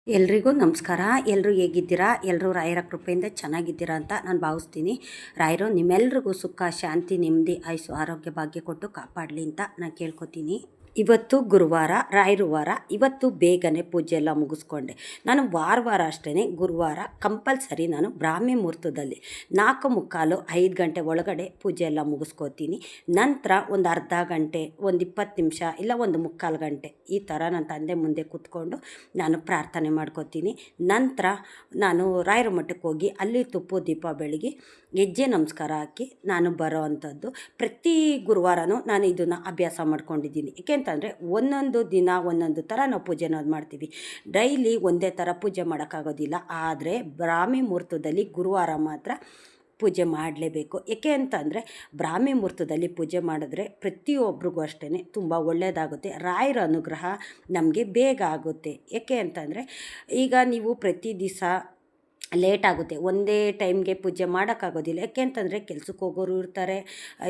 ಎಲ್ರಿಗೂ ನಮಸ್ಕಾರ. ಎಲ್ಲರೂ ಹೇಗಿದ್ದೀರಾ? ಎಲ್ಲರೂ ರಾಯರ ಕೃಪೆಯಿಂದ ಚೆನ್ನಾಗಿದ್ದೀರಾ ಅಂತ ನಾನು ಭಾವಿಸ್ತೀನಿ. ರಾಯರು ನಿಮ್ಮೆಲ್ರಿಗೂ ಸುಖ, ಶಾಂತಿ, ನೆಮ್ಮದಿ, ಆಯುಸ್ಸು, ಆರೋಗ್ಯ, ಭಾಗ್ಯ ಕೊಟ್ಟು ಕಾಪಾಡಲಿ ಅಂತ ನಾನು ಕೇಳ್ಕೊತೀನಿ. ಇವತ್ತು ಗುರುವಾರ, ರಾಯರು ವಾರ. ಇವತ್ತು ಬೇಗನೆ ಪೂಜೆ ಎಲ್ಲ ಮುಗಿಸ್ಕೊಂಡೆ. ನಾನು ವಾರ ಅಷ್ಟೇ ಗುರುವಾರ ಕಂಪಲ್ಸರಿ ನಾನು ಬ್ರಾಹ್ಮಿ ಮುಹೂರ್ತದಲ್ಲಿ 4:45 5 ಗಂಟೆ ಒಳಗಡೆ ಪೂಜೆ ಎಲ್ಲ ಮುಗಿಸ್ಕೋತೀನಿ. ನಂತರ ಒಂದು ಅರ್ಧ ಗಂಟೆ, ಒಂದು 20 ನಿಮಿಷ ಇಲ್ಲ ಒಂದು 3/4 ಗಂಟೆ ಈ ಥರ ನನ್ನ ತಂದೆ ಮುಂದೆ ಕೂತ್ಕೊಂಡು ನಾನು ಪ್ರಾರ್ಥನೆ ಮಾಡ್ಕೋತೀನಿ. ನಂತರ ನಾನು ರಾಯರ ಮಠಕ್ಕೆ ಹೋಗಿ ಅಲ್ಲಿ ತುಪ್ಪ ದೀಪ ಬೆಳಗಿ ಹೆಜ್ಜೆ ನಮಸ್ಕಾರ ಹಾಕಿ ನಾನು ಬರೋ ಅಂಥದ್ದು. ಪ್ರತಿ ಗುರುವಾರನೂ ನಾನು ಇದನ್ನು ಅಭ್ಯಾಸ ಮಾಡ್ಕೊಂಡಿದ್ದೀನಿ. ಏಕೆಂತಂದರೆ ಒಂದೊಂದು ದಿನ ಒಂದೊಂದು ಥರ ನಾವು ಪೂಜೆನ ಮಾಡ್ತೀವಿ. ಡೈಲಿ ಒಂದೇ ಥರ ಪೂಜೆ ಮಾಡೋಕ್ಕಾಗೋದಿಲ್ಲ. ಆದರೆ ಬ್ರಾಹ್ಮಿ ಮುಹೂರ್ತದಲ್ಲಿ ಗುರುವಾರ ಮಾತ್ರ ಪೂಜೆ ಮಾಡಲೇಬೇಕು. ಏಕೆ ಅಂತಂದರೆ ಬ್ರಾಹ್ಮಿ ಮುಹೂರ್ತದಲ್ಲಿ ಪೂಜೆ ಮಾಡಿದ್ರೆ ಪ್ರತಿಯೊಬ್ಬರಿಗೂ ಅಷ್ಟೇ ತುಂಬ ಒಳ್ಳೆಯದಾಗುತ್ತೆ. ರಾಯರ ಅನುಗ್ರಹ ನಮಗೆ ಬೇಗ ಆಗುತ್ತೆ. ಏಕೆ ಅಂತಂದರೆ ಈಗ ನೀವು ಪ್ರತಿ ದಿವಸ ಲೇಟ್ ಆಗುತ್ತೆ, ಒಂದೇ ಟೈಮ್ಗೆ ಪೂಜೆ ಮಾಡೋಕ್ಕಾಗೋದಿಲ್ಲ. ಯಾಕೆ ಅಂತಂದರೆ ಕೆಲ್ಸಕ್ಕೆ ಹೋಗೋರು ಇರ್ತಾರೆ,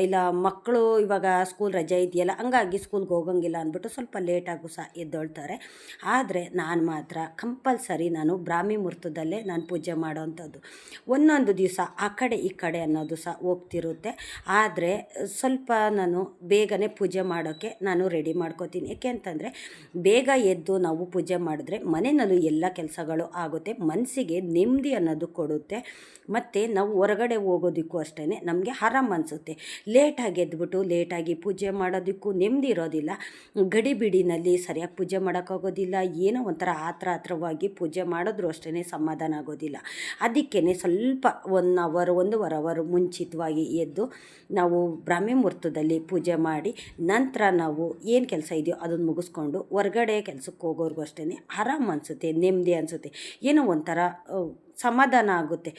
ಇಲ್ಲ ಮಕ್ಕಳು ಇವಾಗ ಸ್ಕೂಲ್ ರಜೆ ಇದೆಯಲ್ಲ ಹಂಗಾಗಿ ಸ್ಕೂಲ್ಗೆ ಹೋಗಂಗಿಲ್ಲ ಅಂದ್ಬಿಟ್ಟು ಸ್ವಲ್ಪ ಲೇಟಾಗೂ ಸಹ ಎದ್ದೊಳ್ತಾರೆ. ಆದರೆ ನಾನು ಮಾತ್ರ ಕಂಪಲ್ಸರಿ ನಾನು ಬ್ರಾಹ್ಮಿ ಮುಹೂರ್ತದಲ್ಲೇ ನಾನು ಪೂಜೆ ಮಾಡೋವಂಥದ್ದು. ಒಂದೊಂದು ದಿವಸ ಆ ಕಡೆ ಈ ಕಡೆ ಅನ್ನೋದು ಸಹ ಹೋಗ್ತಿರುತ್ತೆ. ಆದರೆ ಸ್ವಲ್ಪ ನಾನು ಬೇಗನೆ ಪೂಜೆ ಮಾಡೋಕ್ಕೆ ನಾನು ರೆಡಿ ಮಾಡ್ಕೋತೀನಿ. ಏಕೆ ಅಂತಂದರೆ ಬೇಗ ಎದ್ದು ನಾವು ಪೂಜೆ ಮಾಡಿದ್ರೆ ಮನೆಯಲ್ಲೂ ಎಲ್ಲ ಕೆಲಸಗಳು ಆಗುತ್ತೆ, ಮನಸ್ಸಿಗೆ ನೆಮ್ಮದಿ ಅನ್ನೋದು ಕೊಡುತ್ತೆ. ಮತ್ತು ನಾವು ಹೊರಗಡೆ ಹೋಗೋದಕ್ಕೂ ಅಷ್ಟೇ ನಮಗೆ ಆರಾಮ್ ಅನಿಸುತ್ತೆ. ಲೇಟಾಗಿ ಎದ್ಬಿಟ್ಟು ಲೇಟಾಗಿ ಪೂಜೆ ಮಾಡೋದಕ್ಕೂ ನೆಮ್ಮದಿ ಇರೋದಿಲ್ಲ. ಗಡಿಬಿಡಿನಲ್ಲಿ ಸರಿಯಾಗಿ ಪೂಜೆ ಮಾಡೋಕ್ಕಾಗೋದಿಲ್ಲ. ಏನೋ ಒಂಥರ ಆತ್ರವಾಗಿ ಪೂಜೆ ಮಾಡಿದ್ರೂ ಅಷ್ಟೇ ಸಮಾಧಾನ ಆಗೋದಿಲ್ಲ. ಅದಕ್ಕೇ ಸ್ವಲ್ಪ 1 ಅವರ್ 1.5 ಅವರ್ ಮುಂಚಿತವಾಗಿ ಎದ್ದು ನಾವು ಬ್ರಾಹ್ಮಿ ಮುಹೂರ್ತದಲ್ಲಿ ಪೂಜೆ ಮಾಡಿ ನಂತರ ನಾವು ಏನು ಕೆಲಸ ಇದೆಯೋ ಅದನ್ನು ಮುಗಿಸ್ಕೊಂಡು ಹೊರಗಡೆ ಕೆಲಸಕ್ಕೆ ಹೋಗೋರ್ಗೂ ಅಷ್ಟೇ ಆರಾಮ್ ಅನಿಸುತ್ತೆ, ನೆಮ್ಮದಿ ಅನಿಸುತ್ತೆ, ಏನೋ ಒಂಥರ ಸಮಾಧಾನ ಆಗುತ್ತೆ.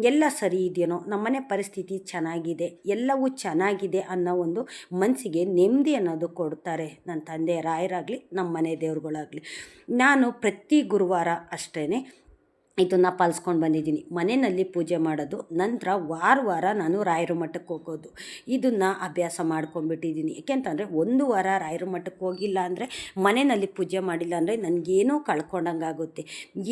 ಎಲ್ಲ ಸರಿ ಇದೆಯೋ, ನಮ್ಮನೆ ಪರಿಸ್ಥಿತಿ ಚೆನ್ನಾಗಿದೆ, ಎಲ್ಲವೂ ಚೆನ್ನಾಗಿದೆ ಅನ್ನೋ ಒಂದು ಮನಸ್ಸಿಗೆ ನೆಮ್ಮದಿ ಅನ್ನೋದು ಕೊಡ್ತಾರೆ ನನ್ನ ತಂದೆ ರಾಯರಾಗಲಿ ನಮ್ಮ ಮನೆ ದೇವ್ರುಗಳಾಗಲಿ. ನಾನು ಪ್ರತಿ ಗುರುವಾರ ಅಷ್ಟೇ ಇದನ್ನು ಪಾಲಿಸ್ಕೊಂಡು ಬಂದಿದ್ದೀನಿ. ಮನೆಯಲ್ಲಿ ಪೂಜೆ ಮಾಡೋದು, ನಂತರ ವಾರ ನಾನು ರಾಯರ ಮಠಕ್ಕೆ ಹೋಗೋದು, ಇದನ್ನು ಅಭ್ಯಾಸ ಮಾಡ್ಕೊಂಡ್ಬಿಟ್ಟಿದ್ದೀನಿ. ಏಕೆಂತಂದರೆ ಒಂದು ವಾರ ರಾಯರ ಮಠಕ್ಕೆ ಹೋಗಿಲ್ಲ ಅಂದರೆ, ಮನೆಯಲ್ಲಿ ಪೂಜೆ ಮಾಡಿಲ್ಲ ಅಂದರೆ ನನಗೇನೋ ಕಳ್ಕೊಂಡಂಗೆ ಆಗುತ್ತೆ,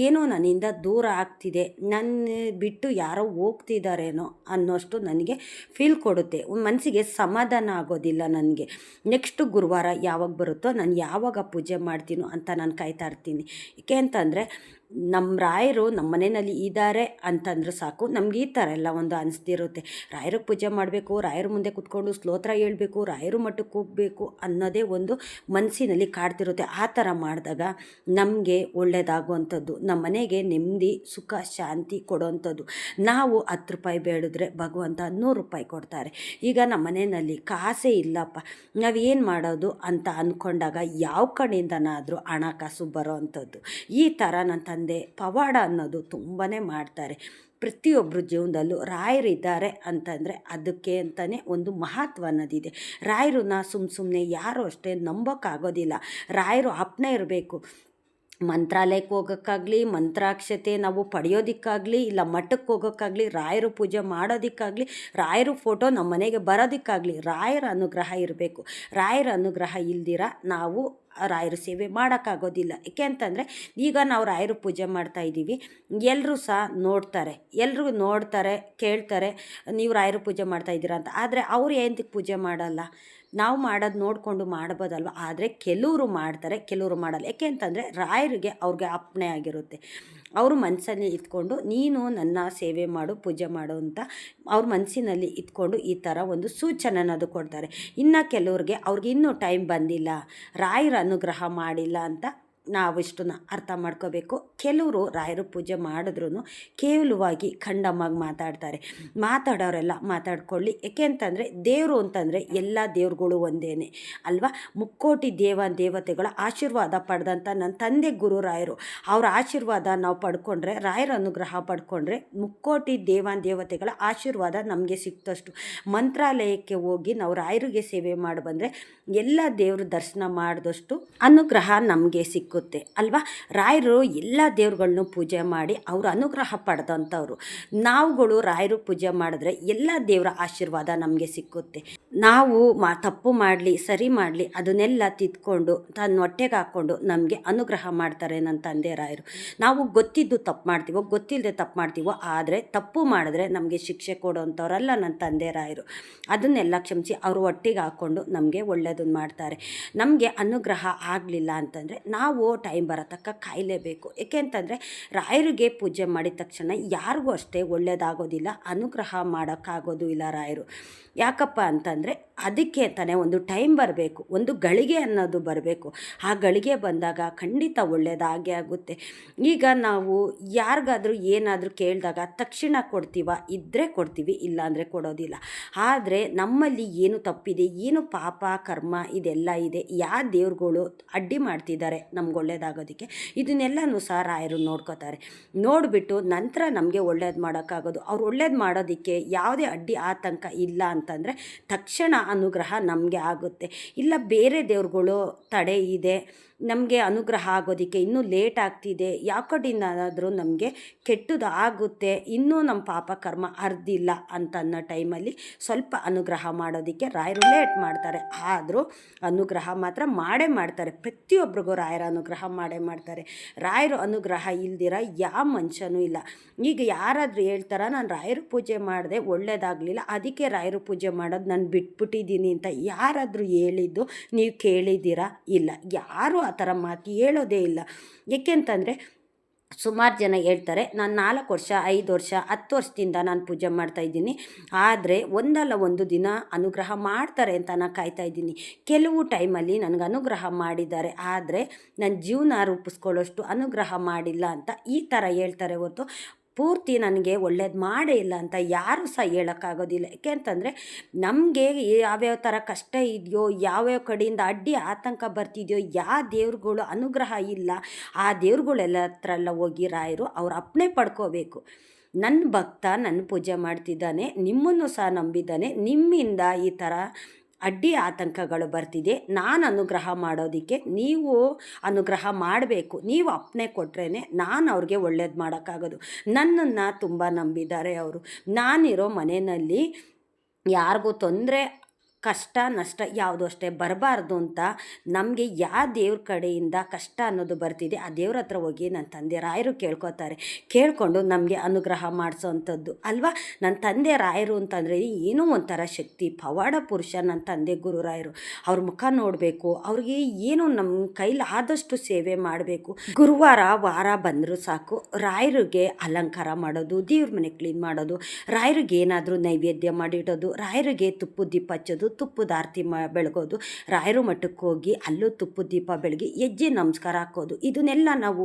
ಏನೋ ನನ್ನಿಂದ ದೂರ ಆಗ್ತಿದೆ, ನನ್ನ ಬಿಟ್ಟು ಯಾರೋ ಹೋಗ್ತಿದ್ದಾರೇನೋ ಅನ್ನೋಷ್ಟು ನನಗೆ ಫೀಲ್ ಕೊಡುತ್ತೆ. ಮನಸ್ಸಿಗೆ ಸಮಾಧಾನ ಆಗೋದಿಲ್ಲ ನನಗೆ. ನೆಕ್ಸ್ಟ್ ಗುರುವಾರ ಯಾವಾಗ ಬರುತ್ತೋ, ನಾನು ಯಾವಾಗ ಪೂಜೆ ಮಾಡ್ತೀನೋ ಅಂತ ನಾನು ಕಾಯ್ತಾ ಇರ್ತೀನಿ. ಏಕೆ ಅಂತಂದರೆ ನಮ್ಮ ರಾಯರು ನಮ್ಮ ಮನೆಯಲ್ಲಿ ಇದ್ದಾರೆ ಅಂತಂದ್ರೆ ಸಾಕು, ನಮ್ಗೆ ಈ ಥರ ಎಲ್ಲ ಒಂದು ಅನಿಸ್ತಿರುತ್ತೆ. ರಾಯರಿಗೆ ಪೂಜೆ ಮಾಡಬೇಕು, ರಾಯರ ಮುಂದೆ ಕೂತ್ಕೊಂಡು ಸ್ತೋತ್ರ ಹೇಳ್ಬೇಕು, ರಾಯರ ಮಠಕ್ಕೆ ಹೋಗಬೇಕು ಅನ್ನೋದೇ ಒಂದು ಮನಸ್ಸಿನಲ್ಲಿ ಕಾಡ್ತಿರುತ್ತೆ. ಆ ಥರ ಮಾಡಿದಾಗ ನಮಗೆ ಒಳ್ಳೆಯದಾಗುವಂಥದ್ದು, ನಮ್ಮ ಮನೆಗೆ ನೆಮ್ಮದಿ, ಸುಖ, ಶಾಂತಿ ಕೊಡೋವಂಥದ್ದು. ನಾವು 10 ರೂಪಾಯಿ ಬೇಡಿದ್ರೆ ಭಗವಂತ 100 ರೂಪಾಯಿ ಕೊಡ್ತಾರೆ. ಈಗ ನಮ್ಮ ಮನೆಯಲ್ಲಿ ಕಾಸೇ ಇಲ್ಲಪ್ಪ, ನಾವೇನು ಮಾಡೋದು ಅಂತ ಅಂದ್ಕೊಂಡಾಗ ಯಾವ ಕಡೆಯಿಂದನಾದರೂ ಹಣಕಾಸು ಬರೋ ಅಂಥದ್ದು. ಈ ಥರ ನನ್ನ ತಂದೆ ಪವಾಡ ಅನ್ನೋದು ತುಂಬಾ ಮಾಡ್ತಾರೆ. ಪ್ರತಿಯೊಬ್ಬರ ಜೀವನದಲ್ಲೂ ರಾಯರಿದ್ದಾರೆ ಅಂತಂದರೆ ಅದಕ್ಕೆ ಅಂತಲೇ ಒಂದು ಮಹತ್ವ ಅನ್ನೋದಿದೆ. ರಾಯರನ್ನ ಸುಮ್ಮನೆ ಯಾರೂ ಅಷ್ಟೇ ನಂಬೋಕ್ಕಾಗೋದಿಲ್ಲ. ರಾಯರು ಅಪ್ಪನೇ ಇರಬೇಕು. ಮಂತ್ರಾಲಯಕ್ಕೆ ಹೋಗೋಕ್ಕಾಗಲಿ, ಮಂತ್ರಾಕ್ಷತೆ ನಾವು ಪಡೆಯೋದಕ್ಕಾಗಲಿ, ಇಲ್ಲ ಮಠಕ್ಕೆ ಹೋಗೋಕ್ಕಾಗಲಿ, ರಾಯರು ಪೂಜೆ ಮಾಡೋದಕ್ಕಾಗಲಿ, ರಾಯರು ಫೋಟೋ ನಮ್ಮ ಮನೆಗೆ ಬರೋದಕ್ಕಾಗಲಿ ರಾಯರ ಅನುಗ್ರಹ ಇರಬೇಕು. ರಾಯರ ಅನುಗ್ರಹ ಇಲ್ದಿರ ನಾವು ರಾಯರ ಸೇವೆ ಮಾಡೋಕ್ಕಾಗೋದಿಲ್ಲ. ಏಕೆ ಅಂತಂದರೆ ಈಗ ನಾವು ರಾಯರು ಪೂಜೆ ಮಾಡ್ತಾಯಿದ್ದೀವಿ, ಎಲ್ಲರೂ ಸಹ ನೋಡ್ತಾರೆ, ಕೇಳ್ತಾರೆ, ನೀವು ರಾಯರು ಪೂಜೆ ಮಾಡ್ತಾಯಿದ್ದೀರಾ ಅಂತ. ಆದರೆ ಅವ್ರು ಏನಕ್ಕೆ ಪೂಜೆ ಮಾಡಲ್ಲ? ನಾವು ಮಾಡೋದು ನೋಡಿಕೊಂಡು ಮಾಡ್ಬೋದಲ್ವ. ಆದರೆ ಕೆಲವರು ಮಾಡ್ತಾರೆ, ಕೆಲವರು ಮಾಡಲ್ಲ. ಏಕೆ ಅಂತಂದರೆ ರಾಯರಿಗೆ ಅವ್ರಿಗೆ ಅಪ್ಪಣೆ ಆಗಿರುತ್ತೆ. ಅವರು ಮನಸ್ಸಲ್ಲಿ ಇಟ್ಕೊಂಡು ನೀನು ನನ್ನ ಸೇವೆ ಮಾಡು, ಪೂಜೆ ಮಾಡು ಅಂತ ಅವ್ರ ಮನಸ್ಸಿನಲ್ಲಿ ಇಟ್ಕೊಂಡು ಈ ಥರ ಒಂದು ಸೂಚನೆ ಅನ್ನೋದು ಕೊಡ್ತಾರೆ. ಇನ್ನು ಕೆಲವ್ರಿಗೆ ಅವ್ರಿಗೆ ಇನ್ನೂ ಟೈಮ್ ಬಂದಿಲ್ಲ, ರಾಯರ ಅನುಗ್ರಹ ಮಾಡಿಲ್ಲ ಅಂತ ನಾವು ಇಷ್ಟನ್ನ ಅರ್ಥ ಮಾಡ್ಕೋಬೇಕು. ಕೆಲವರು ರಾಯರ ಪೂಜೆ ಮಾಡಿದ್ರೂ ಕೇವಲವಾಗಿ ಖಂಡಮ್ಮಾಗಿ ಮಾತಾಡೋರೆಲ್ಲ ಮಾತಾಡ್ಕೊಳ್ಳಿ. ಏಕೆ ಅಂತಂದರೆ ದೇವರು ಅಂತಂದರೆ ಎಲ್ಲ ದೇವ್ರುಗಳು ಒಂದೇ ಅಲ್ವಾ. 3,000,000 ದೇವತೆಗಳ ಆಶೀರ್ವಾದ ಪಡೆದಂಥ ನನ್ನ ತಂದೆ ಗುರು ರಾಯರು, ಅವರ ಆಶೀರ್ವಾದ ನಾವು ಪಡ್ಕೊಂಡ್ರೆ, ರಾಯರ ಅನುಗ್ರಹ ಪಡ್ಕೊಂಡ್ರೆ 3,000,000 ದೇವತೆಗಳ ಆಶೀರ್ವಾದ ನಮಗೆ ಸಿಕ್ತಷ್ಟು. ಮಂತ್ರಾಲಯಕ್ಕೆ ಹೋಗಿ ನಾವು ರಾಯರಿಗೆ ಸೇವೆ ಮಾಡಿ ಬಂದರೆ ಎಲ್ಲ ದೇವ್ರ ದರ್ಶನ ಮಾಡಿದಷ್ಟು ಅನುಗ್ರಹ ನಮಗೆ ಸಿಕ್ಕುತ್ತೆ. ಸಿಕ್ಕುತ್ತೆ ಅಲ್ವಾ. ರಾಯರು ಎಲ್ಲ ದೇವ್ರುಗಳ್ನೂ ಪೂಜೆ ಮಾಡಿ ಅವ್ರ ಅನುಗ್ರಹ ಪಡೆದಂಥವ್ರು. ನಾವುಗಳು ರಾಯರು ಪೂಜೆ ಮಾಡಿದ್ರೆ ಎಲ್ಲ ದೇವರ ಆಶೀರ್ವಾದ ನಮಗೆ ಸಿಕ್ಕುತ್ತೆ. ನಾವು ತಪ್ಪು ಮಾಡಲಿ ಸರಿ ಮಾಡಲಿ ಅದನ್ನೆಲ್ಲ ತಿದ್ಕೊಂಡು ತನ್ನ ಹೊಟ್ಟೆಗೆ ಹಾಕ್ಕೊಂಡು ನಮಗೆ ಅನುಗ್ರಹ ಮಾಡ್ತಾರೆ ನನ್ನ ತಂದೆ ರಾಯರು. ನಾವು ಗೊತ್ತಿದ್ದು ತಪ್ಪು ಮಾಡ್ತೀವೋ ಗೊತ್ತಿಲ್ಲದೆ ತಪ್ಪು ಮಾಡ್ತೀವೋ, ಆದರೆ ತಪ್ಪು ಮಾಡಿದ್ರೆ ನಮಗೆ ಶಿಕ್ಷೆ ಕೊಡೋವಂಥವ್ರಲ್ಲ ನನ್ನ ತಂದೆ ರಾಯರು. ಅದನ್ನೆಲ್ಲ ಕ್ಷಮಿಸಿ ಅವರು ಹೊಟ್ಟೆಗೆ ಹಾಕ್ಕೊಂಡು ನಮಗೆ ಒಳ್ಳೆಯದನ್ನು ಮಾಡ್ತಾರೆ. ನಮಗೆ ಅನುಗ್ರಹ ಆಗಲಿಲ್ಲ ಅಂತಂದರೆ ನಾವು ಟೈಮ್ ಬರೋ ತನಕ ಕಾಯಲೇಬೇಕು. ಏಕೆ ಅಂತಂದರೆ ರಾಯರಿಗೆ ಪೂಜೆ ಮಾಡಿದ ತಕ್ಷಣ ಯಾರಿಗೂ ಅಷ್ಟೇ ಒಳ್ಳೆಯದಾಗೋದಿಲ್ಲ, ಅನುಗ್ರಹ ಮಾಡೋಕ್ಕಾಗೋದು ಇಲ್ಲ ರಾಯರು. ಯಾಕಪ್ಪ ಅಂತಂದರೆ ಅದಕ್ಕೆ ಅಂತಾನೆ ಒಂದು ಟೈಮ್ ಬರಬೇಕು, ಒಂದು ಗಳಿಗೆ ಅನ್ನೋದು ಬರಬೇಕು. ಆ ಗಳಿಗೆ ಬಂದಾಗ ಖಂಡಿತ ಒಳ್ಳೆಯದಾಗೇ ಆಗುತ್ತೆ. ಈಗ ನಾವು ಯಾರಿಗಾದ್ರೂ ಏನಾದರೂ ಕೇಳಿದಾಗ ತಕ್ಷಣ ಕೊಡ್ತೀವ, ಇದ್ದರೆ ಕೊಡ್ತೀವಿ, ಇಲ್ಲಾಂದರೆ ಕೊಡೋದಿಲ್ಲ. ಆದರೆ ನಮ್ಮಲ್ಲಿ ಏನು ತಪ್ಪಿದೆ, ಏನು ಪಾಪ ಕರ್ಮ ಇದೆಲ್ಲ ಇದೆ, ಯಾವ ದೇವ್ರುಗಳು ಅಡ್ಡಿ ಮಾಡ್ತಿದ್ದಾರೆ ನಮ್ಗೆ ಒಳ್ಳೇದಾಗೋದಕ್ಕೆ, ಇದನ್ನೆಲ್ಲನೂ ಸಹ ರಾಯರು ನೋಡ್ಕೋತಾರೆ. ನೋಡಿಬಿಟ್ಟು ನಂತರ ನಮಗೆ ಒಳ್ಳೇದು ಮಾಡೋಕ್ಕಾಗೋದು. ಅವ್ರು ಒಳ್ಳೇದು ಮಾಡೋದಕ್ಕೆ ಯಾವುದೇ ಅಡ್ಡಿ ಆತಂಕ ಇಲ್ಲ ಅಂತಂದರೆ ತಕ್ಷಣ ಅನುಗ್ರಹ ನಮಗೆ ಆಗುತ್ತೆ. ಇಲ್ಲ ಬೇರೆ ದೇವ್ರುಗಳು ತಡೆ ಇದೆ, ನಮಗೆ ಅನುಗ್ರಹ ಆಗೋದಕ್ಕೆ ಇನ್ನೂ ಲೇಟ್ ಆಗ್ತಿದೆ, ಯಾವ ಕಡೆಯಿಂದಾದರೂ ನಮಗೆ ಕೆಟ್ಟದ್ದು ಆಗುತ್ತೆ, ಇನ್ನೂ ನಮ್ಮ ಪಾಪ ಕರ್ಮ ಅರ್ದಿಲ್ಲ ಅಂತನ್ನೋ ಟೈಮಲ್ಲಿ ಸ್ವಲ್ಪ ಅನುಗ್ರಹ ಮಾಡೋದಕ್ಕೆ ರಾಯರು ಲೇಟ್ ಮಾಡ್ತಾರೆ. ಆದರೂ ಅನುಗ್ರಹ ಮಾತ್ರ ಮಾಡೇ ಮಾಡ್ತಾರೆ. ಪ್ರತಿಯೊಬ್ಬರಿಗೂ ರಾಯರ ಅನುಗ್ರಹ ಮಾಡೇ ಮಾಡ್ತಾರೆ. ರಾಯರು ಅನುಗ್ರಹ ಇಲ್ದಿರ ಯಾವ ಮನುಷ್ಯನೂ ಇಲ್ಲ. ಈಗ ಯಾರಾದರೂ ಹೇಳ್ತಾರ ನಾನು ರಾಯರು ಪೂಜೆ ಮಾಡಿದೆ ಒಳ್ಳೇದಾಗಲಿಲ್ಲ ಅದಕ್ಕೆ ರಾಯರು ಪೂಜೆ ಮಾಡೋದು ನಾನು ಬಿಟ್ಬಿಟ್ಟಿದ್ದೀನಿ ಅಂತ ಯಾರಾದರೂ ಹೇಳಿದ್ದು ನೀವು ಕೇಳಿದ್ದೀರಾ? ಇಲ್ಲ, ಯಾರೂ ಆ ಥರ ಮಾತು ಹೇಳೋದೇ ಇಲ್ಲ. ಏಕೆಂತಂದರೆ ಸುಮಾರು ಜನ ಹೇಳ್ತಾರೆ ನಾನು 4 ವರ್ಷ 5 ವರ್ಷ 10 ವರ್ಷದಿಂದ ನಾನು ಪೂಜೆ ಮಾಡ್ತಾಯಿದ್ದೀನಿ, ಆದರೆ ಒಂದಲ್ಲ ಒಂದು ದಿನ ಅನುಗ್ರಹ ಮಾಡ್ತಾರೆ ಅಂತ ನಾನು ಕಾಯ್ತಾಯಿದ್ದೀನಿ. ಕೆಲವು ಟೈಮಲ್ಲಿ ನನಗೆ ಅನುಗ್ರಹ ಮಾಡಿದ್ದಾರೆ, ಆದರೆ ನನ್ನ ಜೀವನ ರೂಪಿಸ್ಕೊಳ್ಳೋಷ್ಟು ಅನುಗ್ರಹ ಮಾಡಿಲ್ಲ ಅಂತ ಈ ಥರ ಹೇಳ್ತಾರೆ ಹೊರತು ಪೂರ್ತಿ ನನಗೆ ಒಳ್ಳೇದು ಮಾಡೇ ಇಲ್ಲ ಅಂತ ಯಾರೂ ಸಹ ಹೇಳೋಕ್ಕಾಗೋದಿಲ್ಲ. ಯಾಕೆ ಅಂತಂದರೆ ನಮಗೆ ಯಾವ್ಯಾವ ಥರ ಕಷ್ಟ ಇದೆಯೋ, ಯಾವ್ಯಾವ ಕಡೆಯಿಂದ ಅಡ್ಡಿ ಆತಂಕ ಬರ್ತಿದೆಯೋ, ಯಾವ ದೇವ್ರುಗಳು ಅನುಗ್ರಹ ಇಲ್ಲ ಆ ದೇವ್ರುಗಳೆಲ್ಲ ಹತ್ರ ಎಲ್ಲ ಹೋಗಿ ರಾಯರು ಅವ್ರ ಅಪ್ಪಣೆ ಪಡ್ಕೋಬೇಕು. ನನ್ನ ಭಕ್ತ ನನ್ನ ಪೂಜೆ ಮಾಡ್ತಿದ್ದಾನೆ, ನಿಮ್ಮನ್ನು ಸಹ ನಂಬಿದ್ದಾನೆ, ನಿಮ್ಮಿಂದ ಈ ಥರ ಅಡ್ಡಿ ಆತಂಕಗಳು ಬರ್ತಿದೆ, ನಾನು ಅನುಗ್ರಹ ಮಾಡೋದಕ್ಕೆ ನೀವು ಅನುಗ್ರಹ ಮಾಡಬೇಕು, ನೀವು ಅಪ್ಪಣೆ ಕೊಟ್ರೇ ನಾನು ಅವ್ರಿಗೆ ಒಳ್ಳೇದು ಮಾಡೋಕ್ಕಾಗೋದು. ನನ್ನನ್ನು ತುಂಬ ನಂಬಿದ್ದಾರೆ ಅವರು. ನಾನಿರೋ ಮನೆಯಲ್ಲಿ ಯಾರಿಗೂ ತೊಂದರೆ ಕಷ್ಟ ನಷ್ಟ ಯಾವುದೂ ಅಷ್ಟೇ ಬರಬಾರ್ದು ಅಂತ ನಮಗೆ ಯಾವ ದೇವ್ರ ಕಡೆಯಿಂದ ಕಷ್ಟ ಅನ್ನೋದು ಬರ್ತಿದೆ ಆ ದೇವ್ರ ಹತ್ರ ಹೋಗಿ ನನ್ನ ತಂದೆ ರಾಯರು ಕೇಳ್ಕೊತಾರೆ. ಕೇಳಿಕೊಂಡು ನಮಗೆ ಅನುಗ್ರಹ ಮಾಡಿಸೋವಂಥದ್ದು ಅಲ್ವಾ. ನನ್ನ ತಂದೆ ರಾಯರು ಅಂತಂದರೆ ಏನೋ ಒಂಥರ ಶಕ್ತಿ, ಪವಾಡ ಪುರುಷ ನನ್ನ ತಂದೆ ಗುರುರಾಯರು. ಅವ್ರ ಮುಖ ನೋಡಬೇಕು, ಅವ್ರಿಗೆ ಏನೋ ನಮ್ಮ ಕೈಲಿ ಆದಷ್ಟು ಸೇವೆ ಮಾಡಬೇಕು. ಗುರುವಾರ ವಾರ ಬಂದರೂ ಸಾಕು ರಾಯರಿಗೆ ಅಲಂಕಾರ ಮಾಡೋದು, ದೇವ್ರ ಮನೆ ಕ್ಲೀನ್ ಮಾಡೋದು, ರಾಯರಿಗೆ ಏನಾದರೂ ನೈವೇದ್ಯ ಮಾಡಿಡೋದು, ರಾಯರಿಗೆ ತುಪ್ಪದ ದೀಪ ಹಚ್ಚೋದು, ತುಪ್ಪದ ಆರತಿ ಬೆಳಗೋದು, ರಾಯರು ಮಠಕ್ಕೆ ಹೋಗಿ ಅಲ್ಲೂ ತುಪ್ಪದ ದೀಪ ಬೆಳಗಿ ಹೆಜ್ಜೆ ನಮಸ್ಕಾರ ಹಾಕೋದು, ಇದನ್ನೆಲ್ಲ ನಾವು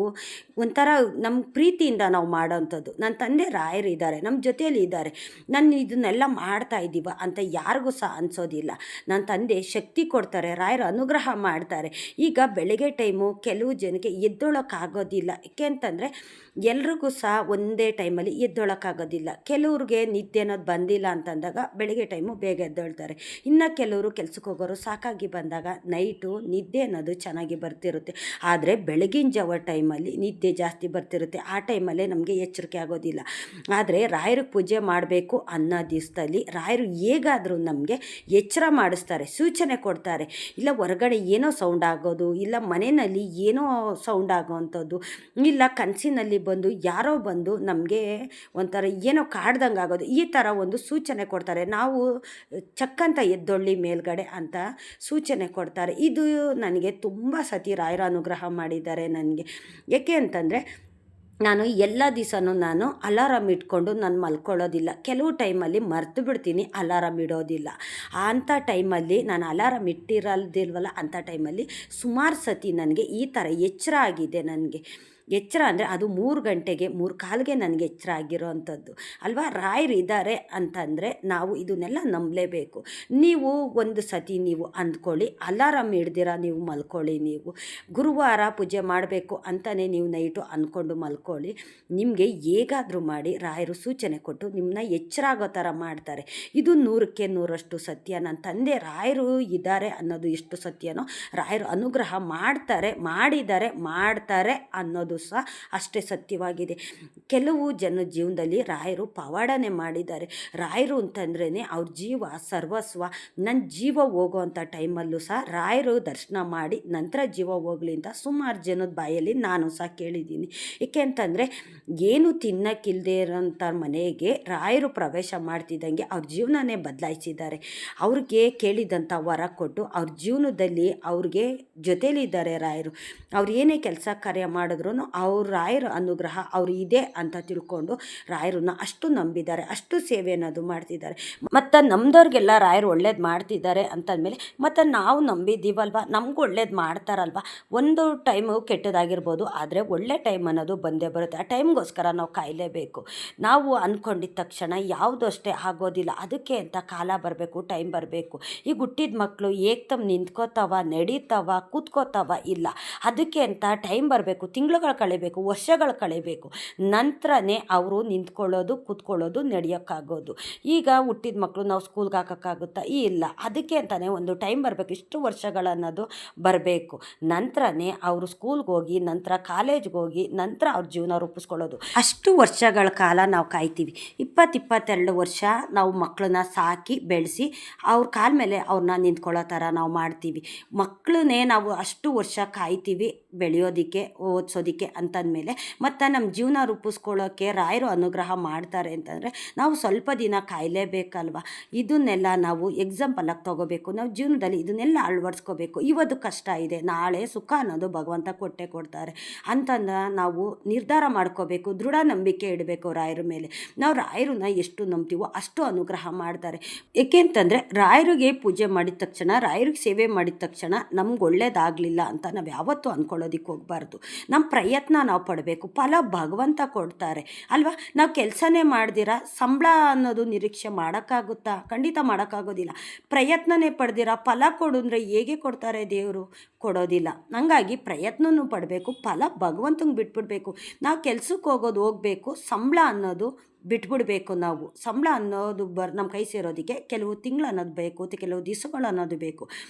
ಒಂಥರ ನಮ್ಮ ಪ್ರೀತಿಯಿಂದ ನಾವು ಮಾಡೋವಂಥದ್ದು. ನನ್ನ ತಂದೆ ರಾಯರು ಇದ್ದಾರೆ, ನಮ್ಮ ಜೊತೆಯಲ್ಲಿ ಇದ್ದಾರೆ, ನಾನು ಇದನ್ನೆಲ್ಲ ಮಾಡ್ತಾ ಇದ್ದೀವ ಅಂತ ಯಾರಿಗೂ ಸಹ ಅನಿಸೋದಿಲ್ಲ. ನನ್ನ ತಂದೆ ಶಕ್ತಿ ಕೊಡ್ತಾರೆ, ರಾಯರು ಅನುಗ್ರಹ ಮಾಡ್ತಾರೆ. ಈಗ ಬೆಳಗ್ಗೆ ಟೈಮು ಕೆಲವು ಜನಕ್ಕೆ ಎದ್ದೊಳಕ್ಕಾಗೋದಿಲ್ಲ. ಯಾಕೆ ಅಂತಂದರೆ ಎಲ್ರಿಗೂ ಸಹ ಒಂದೇ ಟೈಮಲ್ಲಿ ಎದ್ದೊಳಕ್ಕಾಗೋದಿಲ್ಲ. ಕೆಲವ್ರಿಗೆ ನಿದ್ದೆ ಅನ್ನೋದು ಬಂದಿಲ್ಲ ಅಂತಂದಾಗ ಬೆಳಗ್ಗೆ ಟೈಮು ಬೇಗ ಎದ್ದೇಳ್ತಾರೆ. ಇನ್ನು ಕೆಲವರು ಕೆಲ್ಸಕ್ಕೆ ಹೋಗೋರು ಸಾಕಾಗಿ ಬಂದಾಗ ನೈಟು ನಿದ್ದೆ ಅನ್ನೋದು ಚೆನ್ನಾಗಿ ಬರ್ತಿರುತ್ತೆ. ಆದರೆ ಬೆಳಗಿನ ಜಾವ ಟೈಮಲ್ಲಿ ನಿದ್ದೆ ಜಾಸ್ತಿ ಬರ್ತಿರುತ್ತೆ. ಆ ಟೈಮಲ್ಲೇ ನಮಗೆ ಎಚ್ಚರಿಕೆ ಆಗೋದಿಲ್ಲ. ಆದರೆ ರಾಯರಿಗೆ ಪೂಜೆ ಮಾಡಬೇಕು ಅನ್ನೋ ದಿವಸದಲ್ಲಿ ರಾಯರು ಹೇಗಾದರೂ ನಮಗೆ ಎಚ್ಚರ ಮಾಡಿಸ್ತಾರೆ, ಸೂಚನೆ ಕೊಡ್ತಾರೆ. ಇಲ್ಲ ಹೊರಗಡೆ ಏನೋ ಸೌಂಡ್ ಆಗೋದು, ಇಲ್ಲ ಮನೆಯಲ್ಲಿ ಏನೋ ಸೌಂಡ್ ಆಗೋವಂಥದ್ದು, ಇಲ್ಲ ಕನಸಿನಲ್ಲಿ ಬಂದು ಯಾರೋ ಬಂದು ನಮಗೆ ಒಂಥರ ಏನೋ ಕಾಡ್ದಂಗೆ ಆಗೋದು, ಈ ಥರ ಒಂದು ಸೂಚನೆ ಕೊಡ್ತಾರೆ. ನಾವು ಚಕ್ಕಂತ ಎದ್ದೊಳ್ಳಿ ಮೇಲ್ಗಡೆ ಅಂತ ಸೂಚನೆ ಕೊಡ್ತಾರೆ. ಇದು ನನಗೆ ತುಂಬ ಸತಿ ರಾಯರ ಅನುಗ್ರಹ ಮಾಡಿದ್ದಾರೆ ನನಗೆ. ಏಕೆ ಅಂತಂದರೆ ನಾನು ಎಲ್ಲ ದಿವಸನೂ ನಾನು ಅಲಾರಾಮ್ ಇಟ್ಕೊಂಡು ನಾನು ಮಲ್ಕೊಳ್ಳೋದಿಲ್ಲ. ಕೆಲವು ಟೈಮಲ್ಲಿ ಮರೆತು ಬಿಡ್ತೀನಿ, ಅಲಾರಾಮ್ ಇಡೋದಿಲ್ಲ. ಅಂಥ ಟೈಮಲ್ಲಿ ನಾನು ಅಲಾರಾಮ್ ಇಟ್ಟಿರಲ್ದಿಲ್ವಲ್ಲ, ಅಂಥ ಟೈಮಲ್ಲಿ ಸುಮಾರು ಸತಿ ನನಗೆ ಈ ಥರ ಎಚ್ಚರ ಆಗಿದೆ ನನಗೆ. ಎಚ್ಚರ ಅಂದರೆ ಅದು 3 ಗಂಟೆಗೆ 3:15ಗೆ ನನಗೆ ಎಚ್ಚರ ಆಗಿರೋ ಅಂಥದ್ದು ಅಲ್ವಾ. ರಾಯರು ಇದ್ದಾರೆ ಅಂತಂದರೆ ನಾವು ಇದನ್ನೆಲ್ಲ ನಂಬಲೇಬೇಕು. ನೀವು ಒಂದು ಸತಿ ನೀವು ಅಂದ್ಕೊಳ್ಳಿ, ಅಲಾರಾಮ್ ಹಿಡ್ದಿರ ನೀವು ಮಲ್ಕೊಳ್ಳಿ. ನೀವು ಗುರುವಾರ ಪೂಜೆ ಮಾಡಬೇಕು ಅಂತಲೇ ನೀವು ನೈಟು ಅಂದ್ಕೊಂಡು ಮಲ್ಕೊಳ್ಳಿ. ನಿಮಗೆ ಹೇಗಾದರೂ ಮಾಡಿ ರಾಯರು ಸೂಚನೆ ಕೊಟ್ಟು ನಿಮ್ಮನ್ನ ಎಚ್ಚರ ಆಗೋ ಥರ ಮಾಡ್ತಾರೆ. ಇದು 100ಕ್ಕೆ 100ರಷ್ಟು ಸತ್ಯ. ನನ್ನ ತಂದೆ ರಾಯರು ಇದ್ದಾರೆ ಅನ್ನೋದು ಎಷ್ಟು ಸತ್ಯನೋ, ರಾಯರು ಅನುಗ್ರಹ ಮಾಡ್ತಾರೆ ಅನ್ನೋದು ಸಹ ಅಷ್ಟೇ ಸತ್ಯವಾಗಿದೆ. ಕೆಲವು ಜನ ಜೀವನದಲ್ಲಿ ರಾಯರು ಪವಾಡನೆ ಮಾಡಿದ್ದಾರೆ. ರಾಯರು ಅಂತಂದ್ರೇ ಅವ್ರ ಜೀವ ಸರ್ವಸ್ವ. ನನ್ನ ಜೀವ ಹೋಗೋವಂಥ ಟೈಮಲ್ಲೂ ಸಹ ರಾಯರು ದರ್ಶನ ಮಾಡಿ ನಂತರ ಜೀವ ಹೋಗಲಿ ಅಂತ ಸುಮಾರು ಜನದ ಬಾಯಲ್ಲಿ ನಾನು ಸಹ ಕೇಳಿದ್ದೀನಿ. ಏಕೆ ಅಂತಂದರೆ ಏನು ತಿನ್ನಕ್ಕಿಲ್ಲದೆ ಇರೋಂಥ ಮನೆಗೆ ರಾಯರು ಪ್ರವೇಶ ಮಾಡ್ತಿದ್ದಂಗೆ ಅವ್ರ ಜೀವನನೇ ಬದಲಾಯಿಸಿದ್ದಾರೆ. ಅವ್ರಿಗೆ ಕೇಳಿದಂಥ ವರ ಕೊಟ್ಟು ಅವ್ರ ಜೀವನದಲ್ಲಿ ಅವ್ರಿಗೆ ಜೊತೇಲಿದ್ದಾರೆ ರಾಯರು. ಅವ್ರು ಏನೇ ಕೆಲಸ ಕಾರ್ಯ ಮಾಡಿದ್ರು ಅವ್ರ ರಾಯರ ಅನುಗ್ರಹ ಅವ್ರು ಇದೆ ಅಂತ ತಿಳ್ಕೊಂಡು ರಾಯರನ್ನ ಅಷ್ಟು ನಂಬಿದ್ದಾರೆ, ಅಷ್ಟು ಸೇವೆ ಅನ್ನೋದು ಮಾಡ್ತಿದ್ದಾರೆ. ಮತ್ತು ನಮ್ದವ್ರಿಗೆಲ್ಲ ರಾಯರು ಒಳ್ಳೇದು ಮಾಡ್ತಿದ್ದಾರೆ ಅಂತಂದಮೇಲೆ ಮತ್ತು ನಾವು ನಂಬಿದ್ದೀವಲ್ವ, ನಮ್ಗೆ ಒಳ್ಳೇದು ಮಾಡ್ತಾರಲ್ವ. ಒಂದು ಟೈಮು ಕೆಟ್ಟದಾಗಿರ್ಬೋದು, ಆದರೆ ಒಳ್ಳೆ ಟೈಮ್ ಅನ್ನೋದು ಬಂದೇ ಬರುತ್ತೆ. ಆ ಟೈಮ್ಗೋಸ್ಕರ ನಾವು ಕಾಯಲೇಬೇಕು. ನಾವು ಅಂದ್ಕೊಂಡಿದ್ದ ತಕ್ಷಣ ಯಾವುದು ಅಷ್ಟೇ ಆಗೋದಿಲ್ಲ. ಅದಕ್ಕೆ ಅಂತ ಕಾಲ ಬರಬೇಕು, ಟೈಮ್ ಬರಬೇಕು. ಈಗ ಹುಟ್ಟಿದ ಮಕ್ಕಳು ಏಕ್ದಮ್ ನಿಂತ್ಕೋತಾವ, ನಡೀತಾವ, ಕೂತ್ಕೋತಾವ ಇಲ್ಲ. ಅದಕ್ಕೆ ಅಂತ ಟೈಮ್ ಬರಬೇಕು, ತಿಂಗಳುಗಳು ಕಳಿಬೇಕು, ವರ್ಷಗಳು ಕಳಿಬೇಕು. ನಂತರನೇ ಅವರು ನಿಂತ್ಕೊಳ್ಳೋದು, ಕೂತ್ಕೊಳ್ಳೋದು, ನಡೆಯೋಕ್ಕಾಗೋದು. ಈಗ ಹುಟ್ಟಿದ ಮಕ್ಕಳು ನಾವು ಸ್ಕೂಲ್ಗೆ ಹಾಕೋಕ್ಕಾಗುತ್ತಾ? ಇಲ್ಲ. ಅದಕ್ಕೆ ಅಂತಲೇ ಒಂದು ಟೈಮ್ ಬರಬೇಕು, ಇಷ್ಟು ವರ್ಷಗಳನ್ನೋದು ಬರಬೇಕು. ನಂತರನೇ ಅವರು ಸ್ಕೂಲ್ಗೆ ಹೋಗಿ, ನಂತರ ಕಾಲೇಜ್ಗೆ ಹೋಗಿ, ನಂತರ ಅವ್ರ ಜೀವನ ರೂಪಿಸ್ಕೊಳ್ಳೋದು. ಅಷ್ಟು ವರ್ಷಗಳ ಕಾಲ ನಾವು ಕಾಯ್ತೀವಿ. 22 ವರ್ಷ ನಾವು ಮಕ್ಕಳನ್ನ ಸಾಕಿ ಬೆಳೆಸಿ ಅವ್ರ ಕಾಲ ಮೇಲೆ ಅವ್ರನ್ನ ನಿಂತ್ಕೊಳ್ಳೋ ಥರ ನಾವು ಮಾಡ್ತೀವಿ. ಮಕ್ಕಳನ್ನೇ ನಾವು ಅಷ್ಟು ವರ್ಷ ಕಾಯ್ತೀವಿ ಬೆಳೆಯೋದಕ್ಕೆ, ಓದಿಸೋದಕ್ಕೆ ಅಂತಂದಮೇಲೆ ಮತ್ತು ನಮ್ಮ ಜೀವನ ರೂಪಿಸ್ಕೊಳ್ಳೋಕ್ಕೆ ರಾಯರು ಅನುಗ್ರಹ ಮಾಡ್ತಾರೆ ಅಂತಂದರೆ ನಾವು ಸ್ವಲ್ಪ ದಿನ ಕಾಯಲೇಬೇಕಲ್ವ. ಇದನ್ನೆಲ್ಲ ನಾವು ಎಕ್ಸಾಂಪಲಾಗಿ ತೊಗೋಬೇಕು. ನಾವು ಜೀವನದಲ್ಲಿ ಇದನ್ನೆಲ್ಲ ಅಳವಡಿಸ್ಕೋಬೇಕು. ಇವತ್ತು ಕಷ್ಟ ಇದೆ, ನಾಳೆ ಸುಖ ಅನ್ನೋದು ಭಗವಂತ ಕೊಟ್ಟೇ ಕೊಡ್ತಾರೆ ಅಂತಂದು ನಾವು ನಿರ್ಧಾರ ಮಾಡ್ಕೋಬೇಕು. ದೃಢ ನಂಬಿಕೆ ಇಡಬೇಕು ರಾಯರ ಮೇಲೆ. ನಾವು ರಾಯರನ್ನ ಎಷ್ಟು ನಂಬ್ತೀವೋ ಅಷ್ಟು ಅನುಗ್ರಹ ಮಾಡ್ತಾರೆ. ಏಕೆಂತಂದರೆ ರಾಯರಿಗೆ ಪೂಜೆ ಮಾಡಿದ ತಕ್ಷಣ, ರಾಯರಿಗೆ ಸೇವೆ ಮಾಡಿದ ತಕ್ಷಣ ನಮ್ಗೆ ಒಳ್ಳೇದಾಗಲಿಲ್ಲ ಅಂತ ನಾವು ಯಾವತ್ತೂ ಅಂದ್ಕೊಳ್ಳೋದಕ್ಕೆ ಹೋಗಬಾರ್ದು. ನಮ್ಮ ಪ್ರಯತ್ನ ನಾವು ಪಡಬೇಕು, ಫಲ ಭಗವಂತ ಕೊಡ್ತಾರೆ ಅಲ್ವಾ. ನಾವು ಕೆಲಸನೇ ಮಾಡ್ದಿರ ಸಂಬಳ ಅನ್ನೋದು ನಿರೀಕ್ಷೆ ಮಾಡೋಕ್ಕಾಗುತ್ತಾ? ಖಂಡಿತ ಮಾಡೋಕ್ಕಾಗೋದಿಲ್ಲ. ಪ್ರಯತ್ನನೇ ಪಡ್ದಿರ ಫಲ ಕೊಡು ಅಂದರೆ ಹೇಗೆ ಕೊಡ್ತಾರೆ ದೇವರು? ಕೊಡೋದಿಲ್ಲ. ಹಂಗಾಗಿ ಪ್ರಯತ್ನವೂ ಪಡಬೇಕು, ಫಲ ಭಗವಂತಂಗೆ ಬಿಟ್ಬಿಡ್ಬೇಕು. ನಾವು ಕೆಲ್ಸಕ್ಕೆ ಹೋಗಬೇಕು, ಸಂಬಳ ಅನ್ನೋದು ಬಿಟ್ಬಿಡ್ಬೇಕು. ನಾವು ಸಂಬಳ ಅನ್ನೋದು ನಮ್ಮ ಕೈ ಸೇರೋದಕ್ಕೆ ಕೆಲವು ತಿಂಗಳು ಅನ್ನೋದು ಬೇಕು, ಕೆಲವು ದಿವಸಗಳು ಅನ್ನೋದು ಬೇಕು.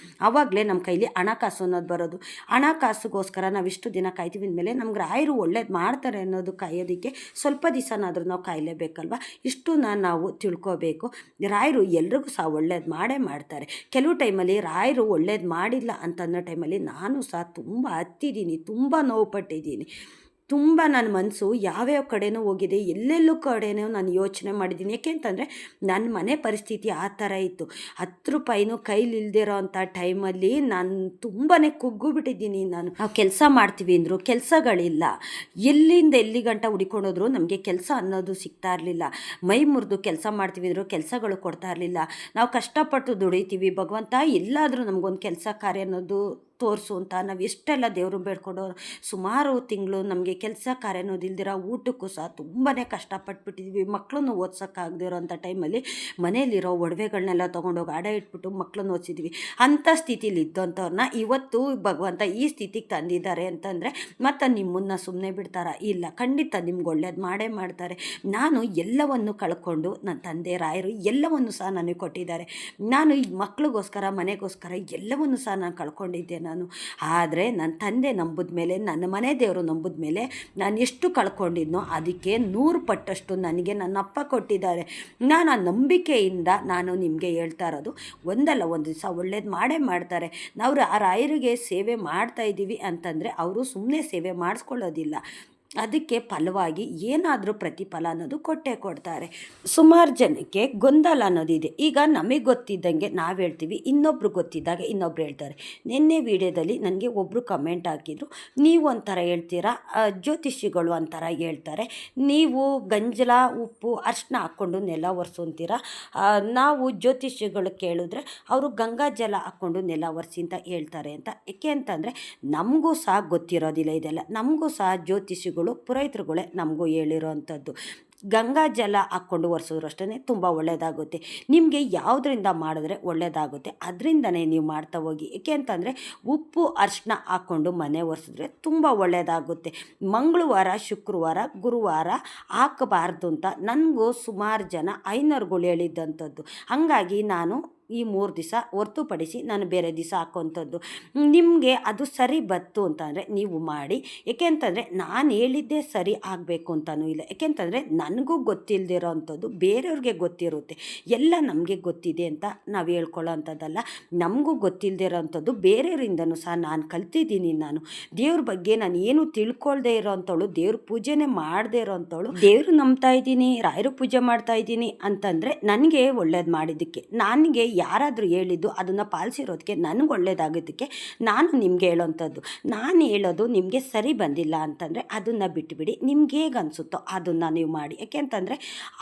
ಆವಾಗಲೇ ನಮ್ಮ ಕೈಲಿ ಹಣಕಾಸು ಅನ್ನೋದು ಬರೋದು. ಹಣಕಾಸಿಗೋಸ್ಕರ ನಾವು ಇಷ್ಟು ದಿನ ಕಾಯ್ತೀವಿ ಅಂದಮೇಲೆ ನಮ್ಗೆ ರಾಯರು ಒಳ್ಳೇದು ಮಾಡ್ತಾರೆ ಅನ್ನೋದು ಕಾಯೋದಕ್ಕೆ ಸ್ವಲ್ಪ ದಿವಸನಾದರೂ ನಾವು ಕಾಯಲೇಬೇಕಲ್ವ. ಇಷ್ಟನ್ನ ನಾವು ತಿಳ್ಕೋಬೇಕು. ರಾಯರು ಎಲ್ರಿಗೂ ಸಹ ಒಳ್ಳೇದು ಮಾಡೇ ಮಾಡ್ತಾರೆ. ಕೆಲವು ಟೈಮಲ್ಲಿ ರಾಯರು ಒಳ್ಳೇದು ಮಾಡಿಲ್ಲ ಅಂತನ್ನೋ ಟೈಮಲ್ಲಿ ನಾನು ಸಹ ತುಂಬ ಹತ್ತಿದ್ದೀನಿ, ತುಂಬ ನೋವು ಪಟ್ಟಿದ್ದೀನಿ. ತುಂಬ ನನ್ನ ಮನಸ್ಸು ಯಾವ್ಯಾವ ಕಡೆನೂ ಹೋಗಿದೆ, ಎಲ್ಲೆಲ್ಲೂ ಕಡೆನೂ ನಾನು ಯೋಚನೆ ಮಾಡಿದ್ದೀನಿ. ಏಕೆಂತಂದರೆ ನನ್ನ ಮನೆ ಪರಿಸ್ಥಿತಿ ಆ ಥರ ಇತ್ತು. 10 ರೂಪಾಯಿನೂ ಕೈಲಿಲ್ದಿರೋ ಅಂಥ ಟೈಮಲ್ಲಿ ನಾನು ತುಂಬಾ ಕುಗ್ಗುಬಿಟ್ಟಿದ್ದೀನಿ. ನಾವು ಕೆಲಸ ಮಾಡ್ತೀವಿ ಅಂದರು ಕೆಲಸಗಳಿಲ್ಲ, ಎಲ್ಲಿಂದ ಎಲ್ಲಿ ಗಂಟ ಹುಡ್ಕೊಂಡೋದ್ರು ನಮಗೆ ಕೆಲಸ ಅನ್ನೋದು ಸಿಗ್ತಾ ಇರಲಿಲ್ಲ. ಮೈ ಮುರಿದು ಕೆಲಸ ಮಾಡ್ತೀವಿ ಅಂದರು ಕೆಲಸಗಳು ಕೊಡ್ತಾ ಇರಲಿಲ್ಲ. ನಾವು ಕಷ್ಟಪಟ್ಟು ದುಡಿತೀವಿ, ಭಗವಂತ ಎಲ್ಲಾದರೂ ನಮಗೊಂದು ಕೆಲಸ ಕಾರ್ಯ ಅನ್ನೋದು ತೋರಿಸು ಅಂತ ನಾವು ಎಷ್ಟೆಲ್ಲ ದೇವರು ಬೇಡ್ಕೊಂಡು ಸುಮಾರು ತಿಂಗಳು ನಮಗೆ ಕೆಲಸ ಕಾರ್ಯ ಅನ್ನೋದಿಲ್ದಿರ ಊಟಕ್ಕೂ ಸಹ ತುಂಬಾ ಕಷ್ಟಪಟ್ಬಿಟ್ಟಿದ್ವಿ. ಮಕ್ಕಳನ್ನು ಓದ್ಸೋಕ್ಕಾಗದಿರೋ ಅಂಥ ಟೈಮಲ್ಲಿ ಮನೇಲಿರೋ ಒಡವೆಗಳನ್ನೆಲ್ಲ ತೊಗೊಂಡೋಗಿ ಅಡ ಇಟ್ಬಿಟ್ಟು ಮಕ್ಕಳನ್ನ ಓದಿಸಿದ್ವಿ. ಅಂಥ ಸ್ಥಿತಿಲಿ ಇದ್ದಂಥವ್ರನ್ನ ಇವತ್ತು ಭಗವಂತ ಈ ಸ್ಥಿತಿಗೆ ತಂದಿದ್ದಾರೆ ಅಂತಂದರೆ ಮತ್ತು ನಿಮ್ಮನ್ನು ಸುಮ್ಮನೆ ಬಿಡ್ತಾರ? ಇಲ್ಲ, ಖಂಡಿತ ನಿಮ್ಗೆ ಒಳ್ಳೇದು ಮಾಡೇ ಮಾಡ್ತಾರೆ. ನಾನು ಎಲ್ಲವನ್ನು ಕಳ್ಕೊಂಡು ನನ್ನ ತಂದೆ ರಾಯರು ಎಲ್ಲವನ್ನು ಸಹ ನನಗೆ ಕೊಟ್ಟಿದ್ದಾರೆ. ನಾನು ಈ ಮಕ್ಕಳಿಗೋಸ್ಕರ, ಮನೆಗೋಸ್ಕರ ಎಲ್ಲವನ್ನು ಸಹ ನಾನು ಕಳ್ಕೊಂಡಿದ್ದೆ ನಾನು. ಆದರೆ ನನ್ನ ತಂದೆ ನಂಬಿದ ಮೇಲೆ, ನನ್ನ ಮನೆ ದೇವರು ನಂಬಿದ ಮೇಲೆ ನಾನು ಎಷ್ಟು ಕಳ್ಕೊಂಡಿದ್ನೋ ಅದಕ್ಕೆ 100 ಪಟ್ಟಷ್ಟು ನನಗೆ ನನ್ನ ಅಪ್ಪ ಕೊಟ್ಟಿದ್ದಾರೆ. ನಾನು ಆ ನಂಬಿಕೆಯಿಂದ ನಾನು ನಿಮಗೆ ಹೇಳ್ತಾ ಇರೋದು, ಒಂದಲ್ಲ ಒಂದು ದಿವಸ ಒಳ್ಳೇದು ಮಾಡೇ ಮಾಡ್ತಾರೆ. ನಾವು ಆ ರಾಯರಿಗೆ ಸೇವೆ ಮಾಡ್ತಾಯಿದ್ದೀವಿ ಅಂತಂದರೆ ಅವರು ಸುಮ್ಮನೆ ಸೇವೆ ಮಾಡಿಸ್ಕೊಳ್ಳೋದಿಲ್ಲ. ಅದಕ್ಕೆ ಫಲವಾಗಿ ಏನಾದರೂ ಪ್ರತಿಫಲ ಅನ್ನೋದು ಕೊಟ್ಟೇ ಕೊಡ್ತಾರೆ. ಸುಮಾರು ಜನಕ್ಕೆ ಗೊಂದಲ ಅನ್ನೋದಿದೆ. ಈಗ ನಮಗೆ ಗೊತ್ತಿದ್ದಂಗೆ ನಾವು ಹೇಳ್ತೀವಿ, ಇನ್ನೊಬ್ರು ಗೊತ್ತಿದ್ದಾಗ ಇನ್ನೊಬ್ರು ಹೇಳ್ತಾರೆ. ನಿನ್ನೆ ವಿಡಿಯೋದಲ್ಲಿ ನನಗೆ ಒಬ್ಬರು ಕಮೆಂಟ್ ಹಾಕಿದರು, ನೀವು ಒಂಥರ ಹೇಳ್ತೀರಾ, ಜ್ಯೋತಿಷಿಗಳು ಒಂಥರ ಹೇಳ್ತಾರೆ, ನೀವು ಗಂಜಲ ಉಪ್ಪು ಅರಿಶಿನ ಹಾಕ್ಕೊಂಡು ನೆಲ ಒರೆಸೋಂತೀರ, ನಾವು ಜ್ಯೋತಿಷಿಗಳು ಕೇಳಿದ್ರೆ ಅವರು ಗಂಗಾ ಜಲ ಹಾಕ್ಕೊಂಡು ನೆಲ ಒರೆಸಿ ಅಂತ ಹೇಳ್ತಾರೆ ಅಂತ. ಏಕೆ ಅಂತಂದರೆ ನಮಗೂ ಸಹ ಗೊತ್ತಿರೋದಿಲ್ಲ ಇದೆಲ್ಲ. ನಮಗೂ ಸಹ ಜ್ಯೋತಿಷಿಗಳು ಪುರೋಹಿತರುಗಳೇ ನಮಗೂ ಹೇಳಿರೋ ಅಂಥದ್ದು. ಗಂಗಾ ಜಲ ಹಾಕ್ಕೊಂಡು ಒರೆಸಿದ್ರು ಅಷ್ಟೇ ತುಂಬ ಒಳ್ಳೆಯದಾಗುತ್ತೆ. ನಿಮಗೆ ಯಾವುದರಿಂದ ಮಾಡಿದ್ರೆ ಒಳ್ಳೆಯದಾಗುತ್ತೆ ಅದರಿಂದನೇ ನೀವು ಮಾಡ್ತಾ ಹೋಗಿ. ಏಕೆ ಅಂತಂದರೆ ಉಪ್ಪು ಅರಿಶಿನ ಹಾಕ್ಕೊಂಡು ಮನೆ ಒರೆಸಿದ್ರೆ ತುಂಬ ಒಳ್ಳೆಯದಾಗುತ್ತೆ. ಮಂಗಳವಾರ, ಶುಕ್ರವಾರ, ಗುರುವಾರ ಹಾಕಬಾರ್ದು ಅಂತ ನನಗೂ ಸುಮಾರು ಜನ ಐನೋರುಗಳು ಹೇಳಿದ್ದಂಥದ್ದು. ಹಾಗಾಗಿ ನಾನು ಈ 3 ದಿವಸ ಹೊರತುಪಡಿಸಿ ನಾನು ಬೇರೆ ದಿವಸ ಹಾಕೋವಂಥದ್ದು. ನಿಮಗೆ ಅದು ಸರಿ ಬತ್ತು ಅಂತಂದರೆ ನೀವು ಮಾಡಿ. ಏಕೆ ಅಂತಂದರೆ ನಾನು ಹೇಳಿದ್ದೇ ಸರಿ ಆಗಬೇಕು ಅಂತಲೂ ಇಲ್ಲ. ಏಕೆಂತಂದರೆ ನನಗೂ ಗೊತ್ತಿಲ್ಲದಿರೋ ಅಂಥದ್ದು ಬೇರೆಯವ್ರಿಗೆ ಗೊತ್ತಿರುತ್ತೆ. ಎಲ್ಲ ನಮಗೆ ಗೊತ್ತಿದೆ ಅಂತ ನಾವು ಹೇಳ್ಕೊಳ್ಳೋ ಅಂಥದ್ದಲ್ಲ. ನಮಗೂ ಗೊತ್ತಿಲ್ಲದಿರೋ ಅಂಥದ್ದು ಬೇರೆಯವರಿಂದನೂ ಸಹ ನಾನು ಕಲ್ತಿದ್ದೀನಿ. ನಾನು ದೇವ್ರ ಬಗ್ಗೆ ನಾನು ಏನು ತಿಳ್ಕೊಳ್ದೇ ಇರೋ ಅಂಥವಳು, ದೇವ್ರ ಪೂಜೆನೇ ಮಾಡದೇ ಇರೋ ಅಂಥವಳು, ದೇವರು ನಂಬ್ತಾ ಇದ್ದೀನಿ, ರಾಯರು ಪೂಜೆ ಮಾಡ್ತಾ ಇದ್ದೀನಿ ಅಂತಂದರೆ ನನಗೆ ಒಳ್ಳೇದು ಮಾಡಿದ್ದಕ್ಕೆ, ನನಗೆ ಯಾರಾದರೂ ಹೇಳಿದ್ದು ಅದನ್ನು ಪಾಲಿಸಿರೋದಕ್ಕೆ, ನನಗೆ ಒಳ್ಳೇದಾಗೋದಕ್ಕೆ ನಾನು ನಿಮಗೆ ಹೇಳೋವಂಥದ್ದು. ನಾನು ಹೇಳೋದು ನಿಮಗೆ ಸರಿ ಬಂದಿಲ್ಲ ಅಂತಂದರೆ ಅದನ್ನು ಬಿಟ್ಟುಬಿಡಿ. ನಿಮ್ಗೆ ಹೇಗೆ ಅನಿಸುತ್ತೋ ಅದನ್ನು ನೀವು ಮಾಡಿ. ಯಾಕೆ ಅಂತಂದರೆ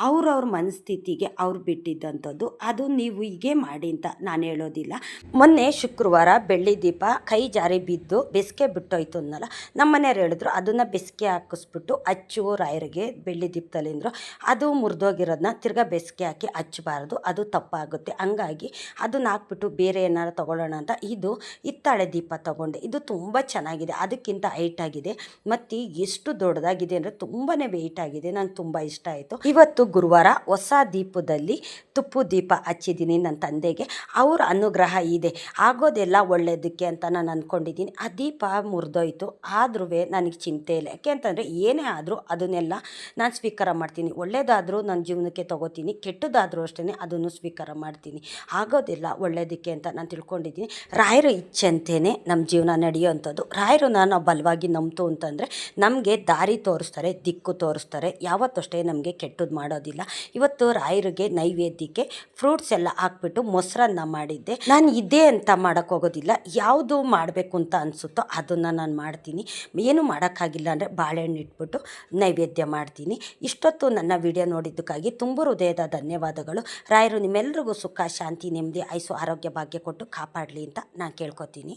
ಅವ್ರವ್ರ ಮನಸ್ಥಿತಿಗೆ ಅವ್ರು ಬಿಟ್ಟಿದ್ದಂಥದ್ದು. ಅದು ನೀವು ಹೀಗೆ ಮಾಡಿ ಅಂತ ನಾನು ಹೇಳೋದಿಲ್ಲ. ಮೊನ್ನೆ ಶುಕ್ರವಾರ ಬೆಳ್ಳಿ ದೀಪ ಕೈ ಜಾರಿ ಬಿದ್ದು ಬೆಸ್ಗೆ ಬಿಟ್ಟೋಯ್ತು ಅನ್ನಲ್ಲ, ನಮ್ಮ ಮನೆಯವ್ರು ಹೇಳಿದ್ರು ಅದನ್ನು ಬೆಸ್ಗೆ ಹಾಕಿಸ್ಬಿಟ್ಟು ಹಚ್ಚು ರಾಯರಿಗೆ ಬೆಳ್ಳಿ ದೀಪದಲ್ಲಿ ಅಂದರು. ಅದು ಮುರಿದೋಗಿರೋದನ್ನ ತಿರ್ಗಾ ಬೆಸ್ಗೆ ಹಾಕಿ ಹಚ್ಚಬಾರ್ದು, ಅದು ತಪ್ಪಾಗುತ್ತೆ. ಹಂಗಾಗಿ ಅದನ್ನ ಹಾಕ್ಬಿಟ್ಟು ಬೇರೆ ಏನಾರು ತೊಗೊಳ್ಳೋಣ ಅಂತ ಇದು ಹಿತ್ತಾಳೆ ದೀಪ ತೊಗೊಂಡೆ. ಇದು ತುಂಬ ಚೆನ್ನಾಗಿದೆ, ಅದಕ್ಕಿಂತ ಹೈಟ್ ಆಗಿದೆ ಮತ್ತು ಎಷ್ಟು ದೊಡ್ಡದಾಗಿದೆ ಅಂದರೆ ತುಂಬಾ ವೆಯ್ಟ್ ಆಗಿದೆ. ನಂಗೆ ತುಂಬ ಇಷ್ಟ ಆಯಿತು. ಇವತ್ತು ಗುರುವಾರ ಹೊಸ ದೀಪದಲ್ಲಿ ತುಪ್ಪು ದೀಪ ಹಚ್ಚಿದ್ದೀನಿ ನನ್ನ ತಂದೆಗೆ. ಅವರ ಅನುಗ್ರಹ ಇದೆ, ಆಗೋದೆಲ್ಲ ಒಳ್ಳೆಯದಕ್ಕೆ ಅಂತ ನಾನು ಅಂದ್ಕೊಂಡಿದ್ದೀನಿ. ಆ ದೀಪ ಮುರಿದೋಯ್ತು, ಆದ್ರೂ ನನಗೆ ಚಿಂತೆ ಇಲ್ಲ. ಯಾಕೆ ಅಂತಂದರೆ ಏನೇ ಆದರೂ ಅದನ್ನೆಲ್ಲ ನಾನು ಸ್ವೀಕಾರ ಮಾಡ್ತೀನಿ. ಒಳ್ಳೆಯದಾದರೂ ನನ್ನ ಜೀವನಕ್ಕೆ ತೊಗೋತೀನಿ, ಕೆಟ್ಟದಾದರೂ ಅಷ್ಟೇ ಅದನ್ನು ಸ್ವೀಕಾರ ಮಾಡ್ತೀನಿ. ಆಗೋದಿಲ್ಲ ಒಳ್ಳೆಯದಕ್ಕೆ ಅಂತ ನಾನು ತಿಳ್ಕೊಂಡಿದ್ದೀನಿ. ರಾಯರು ಇಚ್ಛೆಂತೇ ನಮ್ಮ ಜೀವನ ನಡೆಯೋವಂಥದ್ದು. ರಾಯರನ್ನ ನಾವು ಬಲವಾಗಿ ನಂಬ್ತು ಅಂತಂದರೆ ನಮಗೆ ದಾರಿ ತೋರಿಸ್ತಾರೆ, ದಿಕ್ಕು ತೋರಿಸ್ತಾರೆ. ಯಾವತ್ತಷ್ಟೇ ನಮಗೆ ಕೆಟ್ಟದ್ದು ಮಾಡೋದಿಲ್ಲ. ಇವತ್ತು ರಾಯರಿಗೆ ನೈವೇದ್ಯಕ್ಕೆ ಫ್ರೂಟ್ಸ್ ಎಲ್ಲ ಹಾಕ್ಬಿಟ್ಟು ಮೊಸರನ್ನ ಮಾಡಿದ್ದೆ. ನಾನು ಇದೇ ಅಂತ ಮಾಡೋಕ್ಕೋಗೋದಿಲ್ಲ, ಯಾವುದು ಮಾಡಬೇಕು ಅಂತ ಅನಿಸುತ್ತೋ ಅದನ್ನು ನಾನು ಮಾಡ್ತೀನಿ. ಏನು ಮಾಡೋಕ್ಕಾಗಿಲ್ಲ ಅಂದರೆ ಬಾಳೆಹಣ್ಣು ಇಟ್ಬಿಟ್ಟು ನೈವೇದ್ಯ ಮಾಡ್ತೀನಿ. ಇಷ್ಟೊತ್ತು ನನ್ನ ವಿಡಿಯೋ ನೋಡಿದ್ದಕ್ಕಾಗಿ ತುಂಬ ಹೃದಯದ ಧನ್ಯವಾದಗಳು. ರಾಯರು ನಿಮ್ಮೆಲ್ಲರಿಗೂ ಸುಖ, ಶಾಂತಿ, ನೆಮ್ಮದಿ, ಆಯುಸ್ಸು, ಆರೋಗ್ಯ, ಭಾಗ್ಯ ಕೊಟ್ಟು ಕಾಪಾಡಲಿ ಅಂತ ನಾನು ಕೇಳ್ಕೊತೀನಿ.